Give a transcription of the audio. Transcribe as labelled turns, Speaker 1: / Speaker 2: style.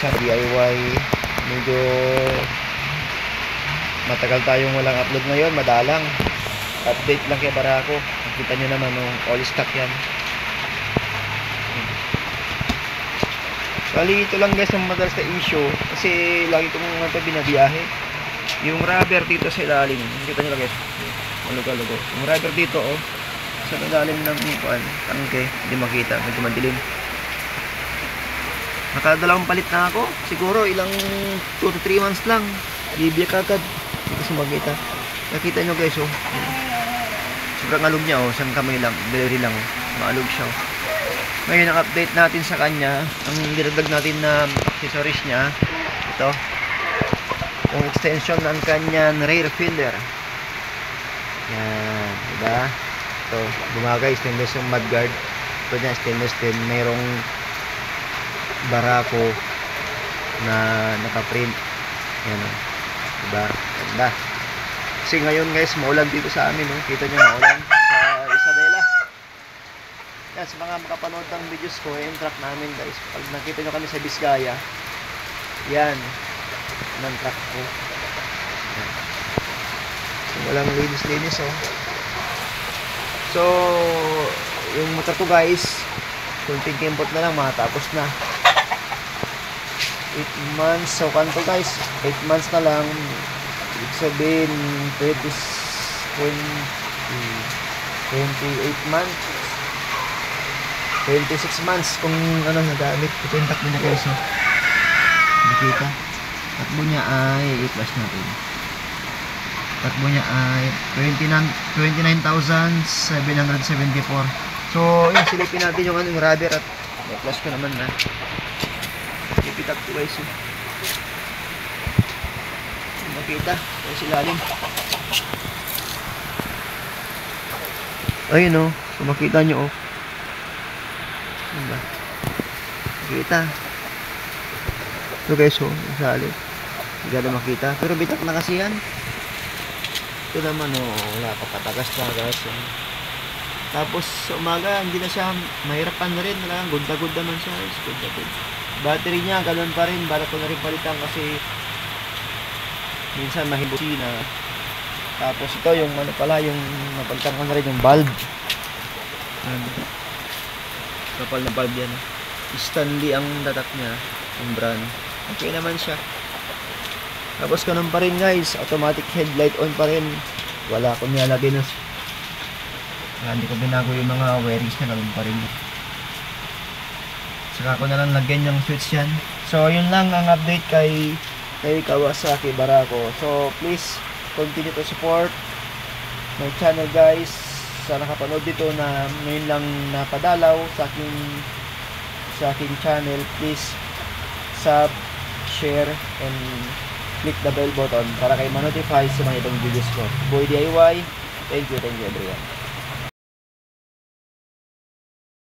Speaker 1: sa DIY. Medyo matagal tayong walang upload ngayon, madalang. Update lang kay Barako. Nakita nyo naman, all stock yan. Bali, ito lang guys ang madalas na issue. Kasi lagi kong binabiyahe. Yung rubber dito sa ilalim. Nakita nyo lang guys. Malugo-lugo. Yung rubber dito, sa ilalim ng tangke. Hindi makita. Medyo madilim. Nakadalawang palit na ako. Siguro ilang 2 to 3 months lang. Bibiyak agad. Hindi kasi makita. Nakita nyo guys, sobrang alog niya, isang kamay lang. Very lang, maalog siya. Ngayon, ang update natin sa kanya, ang dinagdag natin na accessories niya, ito, yung extension ng kanyang rear fender. Yan, diba? Ito, bumagay, stainless yung mudguard. Ito niya, stainless din. Mayroong Barako na nakaprint. Yan, diba? Ganda. Kasi ngayon guys, maulan dito sa amin, kita nyo, maulan sa Isabela. Yan, sa mga makapanood ng videos ko, yung truck namin guys, pag nakita nyo kami sa Biskaya, yan ng truck ko. Yan. So, walang linis-linis, So, yung motor ko guys, kunting kimpot na lang, matapos na. 8 months, so kanto guys, 8 months na lang. Ibig sabihin 28 months, 26 months kung nagamit. Ito yung takbo niya guys, nakita. Takbo niya ay i-flash natin. Takbo niya ay 29,774. So yun, silipin natin yung rubber at i-flash ko naman na. Ipitak ko guys, nakita yung silalim. Ayun so makita nyo diba? Makita ito guys silalim, hindi na makita pero bitak na kasi yan. Ito naman wala pa, patagas na guys. Tapos sa umaga hindi na siya mahirapan na rin, good naman siya guys, good. Battery niya ganoon pa rin, balak ko na rin palitan kasi minsan mahibuti na. Tapos ito yung yung napalitan ko na rin yung bulb. Kapal na bulb yan. Stanley ang datak niya, yung brand. Okay naman siya. Tapos ganun pa rin guys, automatic headlight on pa rin. Wala akong nilalagay na, hindi ko binago yung mga wirings na, ganun pa rin. Saka ko na lang lagyan yung switch yan. So yun lang ang update kay Kawasaki Barako. So please continue to support my channel guys. Sa nakapanood dito na ngayon lang napadalaw sa aking channel, please sub, share, and click the bell button para kayo ma-notify sa mga ibang videos ko. Boy DIY, thank you everyone.